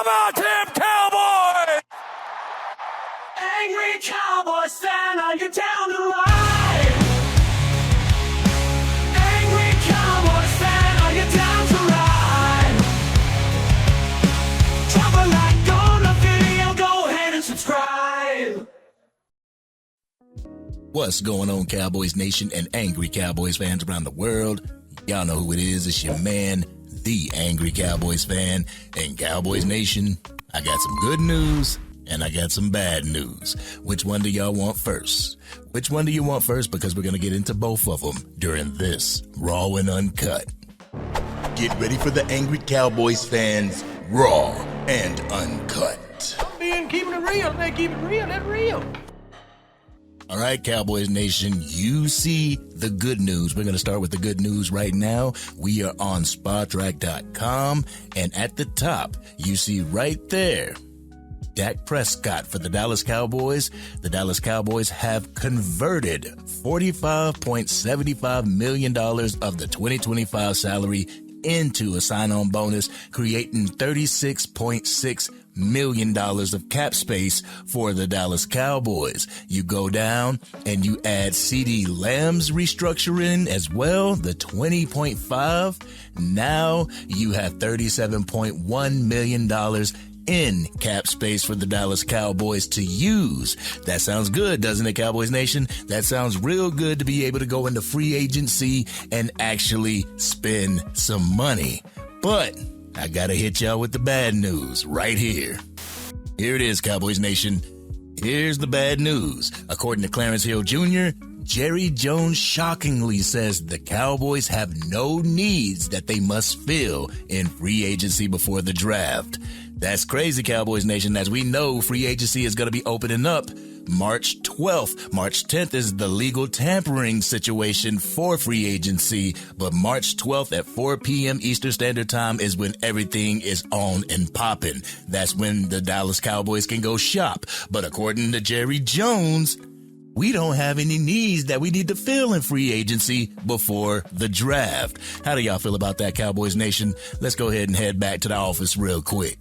about them Cowboys? Angry Cowboys fan, are you down to ride? Angry Cowboys fan, are you down to ride? Drop a like on the video, go ahead and subscribe. What's going on, Cowboys Nation and Angry Cowboys fans around the world? Y'all know who it is. It's your man, the Angry Cowboys fan. And Cowboys Nation, I got some good news and I got some bad news. Which one do y'all want first? Which one do you want first? Because we're going to get into both of them during this Raw and Uncut. Get ready for the Angry Cowboys fans, Raw and Uncut. Keeping it real. They keep it real. That's real. All right, Cowboys Nation, you see the good news. We're going to start with the good news right now. We are on SpotTrack.com, and at the top, you see right there, Dak Prescott for the Dallas Cowboys. The Dallas Cowboys have converted $45.75 million of the 2025 salary into a sign-on bonus, creating $36.6 million of cap space for the Dallas Cowboys. You go down and you add CeeDee Lamb's restructuring as well, the 20.5. Now you have $37.1 million in cap space for the Dallas Cowboys to use. That sounds good, doesn't it, Cowboys Nation? That sounds real good to be able to go into free agency and actually spend some money. But I gotta hit y'all with the bad news right here. Here it is, Cowboys Nation. Here's the bad news. According to Clarence Hill Jr., Jerry Jones shockingly says the Cowboys have no needs that they must fill in free agency before the draft. That's crazy, Cowboys Nation. As we know, free agency is going to be opening up March 12th. March 10th is the legal tampering situation for free agency, but March 12th at 4 p.m. Eastern Standard Time is when everything is on and popping. That's when the Dallas Cowboys can go shop. But according to Jerry Jones, we don't have any needs that we need to fill in free agency before the draft. How do y'all feel about that, Cowboys Nation? Let's go ahead and head back to the office real quick.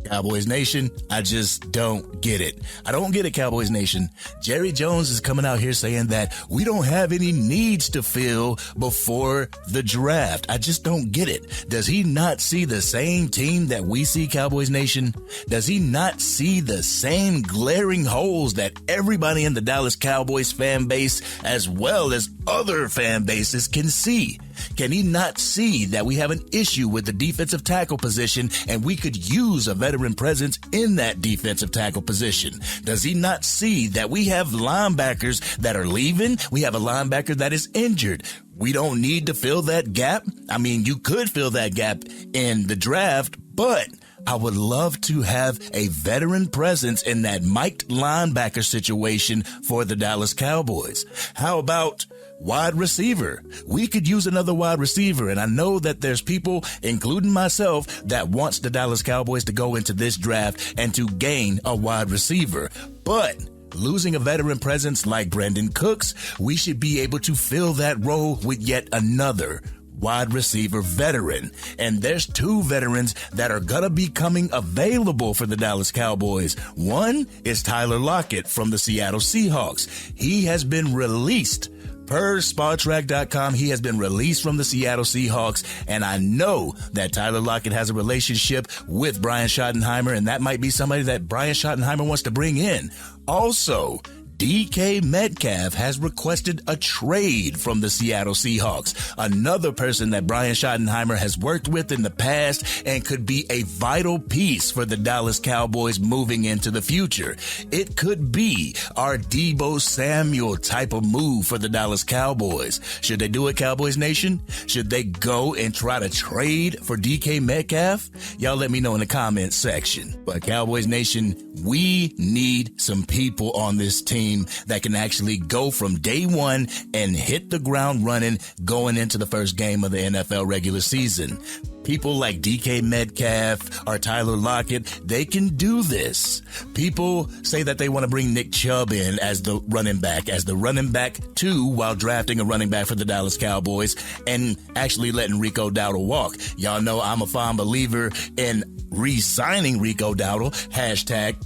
Cowboys Nation, I just don't get it. I don't get it, Cowboys Nation. Jerry Jones is coming out here saying that we don't have any needs to fill before the draft. I just don't get it. Does he not see the same team that we see, Cowboys Nation? Does he not see the same glaring holes that everybody in the Dallas Cowboys fan base, as well as other fan bases, can see? Can he not see that we have an issue with the defensive tackle position and we could use a veteran presence in that defensive tackle position? Does he not see that we have linebackers that are leaving? We have a linebacker that is injured. We don't need to fill that gap. I mean, you could fill that gap in the draft, but I would love to have a veteran presence in that mic'd linebacker situation for the Dallas Cowboys. How about wide receiver? We could use another wide receiver, and I know that there's people, including myself, that wants the Dallas Cowboys to go into this draft and to gain a wide receiver. But losing a veteran presence like Brandon Cooks, we should be able to fill that role with yet another wide receiver veteran. And there's two veterans that are gonna be coming available for the Dallas Cowboys. One is Tyler Lockett from the Seattle Seahawks. He has been released. Per SpotTrack.com, he has been released from the Seattle Seahawks, and I know that Tyler Lockett has a relationship with Brian Schottenheimer, and that might be somebody that Brian Schottenheimer wants to bring in. Also, DK Metcalf has requested a trade from the Seattle Seahawks, another person that Brian Schottenheimer has worked with in the past and could be a vital piece for the Dallas Cowboys moving into the future. It could be our Deebo Samuel type of move for the Dallas Cowboys. Should they do it, Cowboys Nation? Should they go and try to trade for DK Metcalf? Y'all let me know in the comments section. But Cowboys Nation, we need some people on this team that can actually go from day one and hit the ground running going into the first game of the NFL regular season. People like DK Metcalf or Tyler Lockett, they can do this. People say that they want to bring Nick Chubb in as the running back 2 while drafting a running back for the Dallas Cowboys and actually letting Rico Dowdle walk. Y'all know I'm a fond believer in re-signing Rico Dowdle,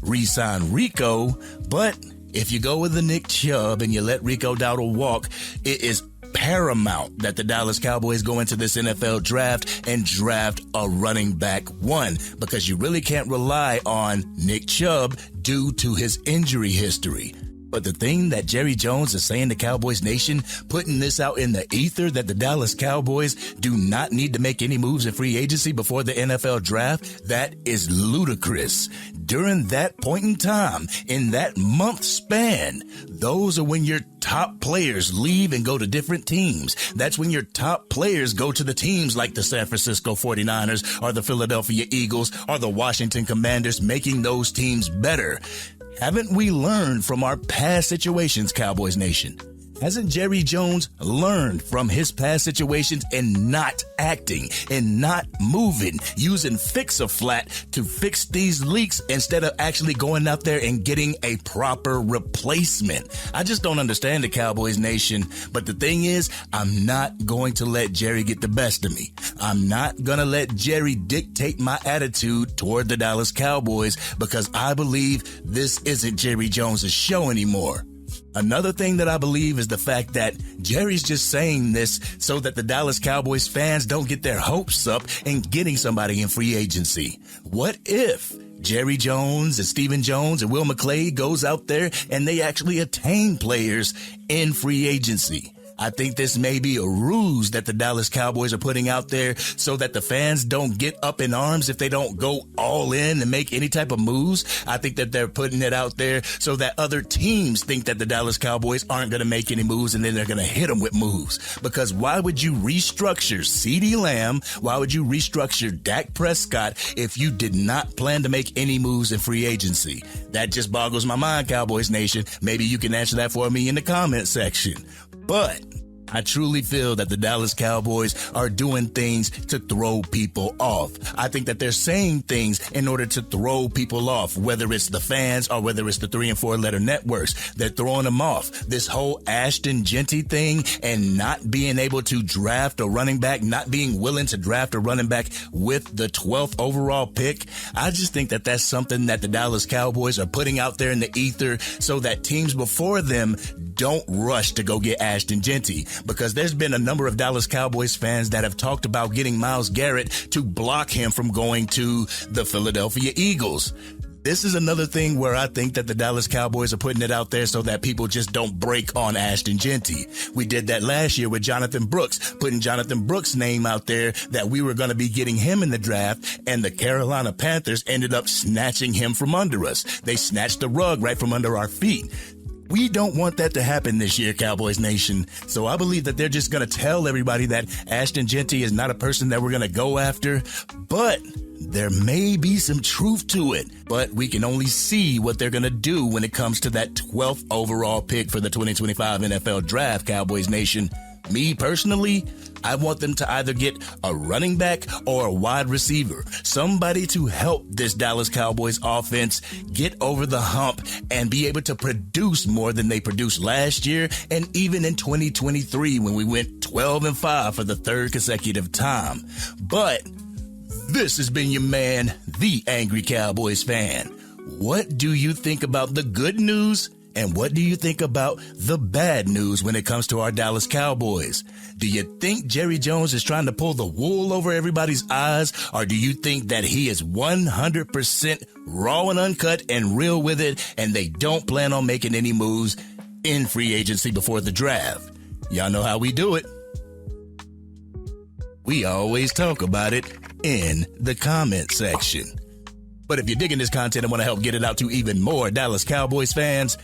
#resign Rico, but if you go with the Nick Chubb and you let Rico Dowdle walk, it is paramount that the Dallas Cowboys go into this NFL draft and draft a running back 1 because you really can't rely on Nick Chubb due to his injury history. But the thing that Jerry Jones is saying to Cowboys Nation, putting this out in the ether that the Dallas Cowboys do not need to make any moves in free agency before the NFL draft, that is ludicrous. During that point in time, in that month span, those are when your top players leave and go to different teams. That's when your top players go to the teams like the San Francisco 49ers or the Philadelphia Eagles or the Washington Commanders, making those teams better. Haven't we learned from our past situations, Cowboys Nation? Hasn't Jerry Jones learned from his past situations and not acting and not moving, using Fix-A-Flat to fix these leaks instead of actually going out there and getting a proper replacement? I just don't understand the Cowboys Nation. But the thing is, I'm not going to let Jerry get the best of me. I'm not going to let Jerry dictate my attitude toward the Dallas Cowboys because I believe this isn't Jerry Jones' show anymore. Another thing that I believe is the fact that Jerry's just saying this so that the Dallas Cowboys fans don't get their hopes up in getting somebody in free agency. What if Jerry Jones and Stephen Jones and Will McClay goes out there and they actually attain players in free agency? I think this may be a ruse that the Dallas Cowboys are putting out there so that the fans don't get up in arms if they don't go all in and make any type of moves. I think that they're putting it out there so that other teams think that the Dallas Cowboys aren't going to make any moves and then they're going to hit them with moves. Because why would you restructure CeeDee Lamb? Why would you restructure Dak Prescott if you did not plan to make any moves in free agency? That just boggles my mind, Cowboys Nation. Maybe you can answer that for me in the comment section. But I truly feel that the Dallas Cowboys are doing things to throw people off. I think that they're saying things in order to throw people off, whether it's the fans or whether it's the 3 and 4 letter networks. They're throwing them off. This whole Ashton Jeanty thing and not being able to draft a running back, not being willing to draft a running back with the 12th overall pick. I just think that that's something that the Dallas Cowboys are putting out there in the ether so that teams before them don't rush to go get Ashton Jeanty. Because there's been a number of Dallas Cowboys fans that have talked about getting Myles Garrett to block him from going to the Philadelphia Eagles. This is another thing where I think that the Dallas Cowboys are putting it out there so that people just don't break on Ashton Jeanty. We did that last year with Jonathan Brooks, putting Jonathan Brooks' name out there that we were going to be getting him in the draft, and the Carolina Panthers ended up snatching him from under us. They snatched the rug right from under our feet. We don't want that to happen this year, Cowboys Nation. So I believe that they're just going to tell everybody that Ashton Jeanty is not a person that we're going to go after. But there may be some truth to it. But we can only see what they're going to do when it comes to that 12th overall pick for the 2025 NFL Draft, Cowboys Nation. Me personally, I want them to either get a running back or a wide receiver, somebody to help this Dallas Cowboys offense get over the hump and be able to produce more than they produced last year and even in 2023 when we went 12-5 for the 3rd consecutive time. But this has been your man, the Angry Cowboys fan. What do you think about the good news? And what do you think about the bad news when it comes to our Dallas Cowboys? Do you think Jerry Jones is trying to pull the wool over everybody's eyes? Or do you think that he is 100% raw and uncut and real with it, and they don't plan on making any moves in free agency before the draft? Y'all know how we do it. We always talk about it in the comment section. But if you're digging this content and want to help get it out to even more Dallas Cowboys fans,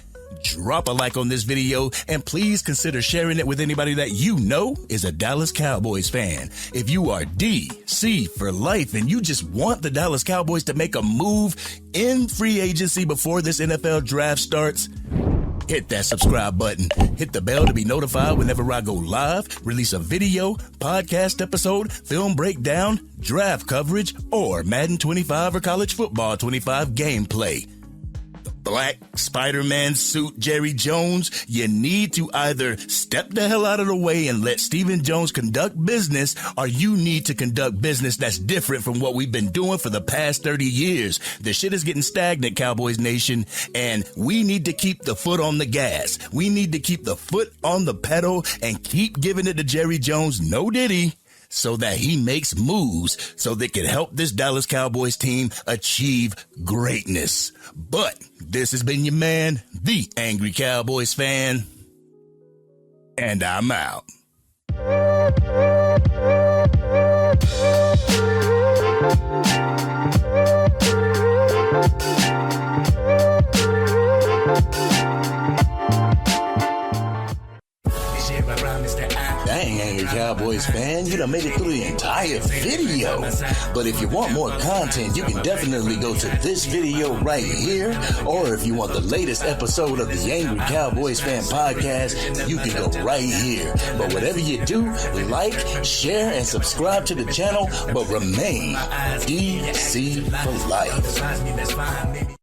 drop a like on this video and please consider sharing it with anybody that you know is a Dallas Cowboys fan. If you are DC for life and you just want the Dallas Cowboys to make a move in free agency before this NFL draft starts, hit that subscribe button. Hit the bell to be notified whenever I go live, release a video, podcast episode, film breakdown, draft coverage, or Madden 25 or College Football 25 gameplay. black Spider-Man suit Jerry Jones, you need to either step the hell out of the way and let Stephen Jones conduct business, or you need to conduct business that's different from what we've been doing for the past 30 years. The shit is getting stagnant, Cowboys Nation, and we need to keep the foot on the gas. We need to keep the foot on the pedal and keep giving it to Jerry Jones, no Diddy, so that he makes moves so they can help this Dallas Cowboys team achieve greatness. But this has been your man, the Angry Cowboys Fan, and I'm out. Dang, Angry Cowboys Fan, you done made it through the entire video. But if you want more content, you can definitely go to this video right here. Or if you want the latest episode of the Angry Cowboys Fan podcast, you can go right here. But whatever you do, like, share, and subscribe to the channel, but remain DC for life.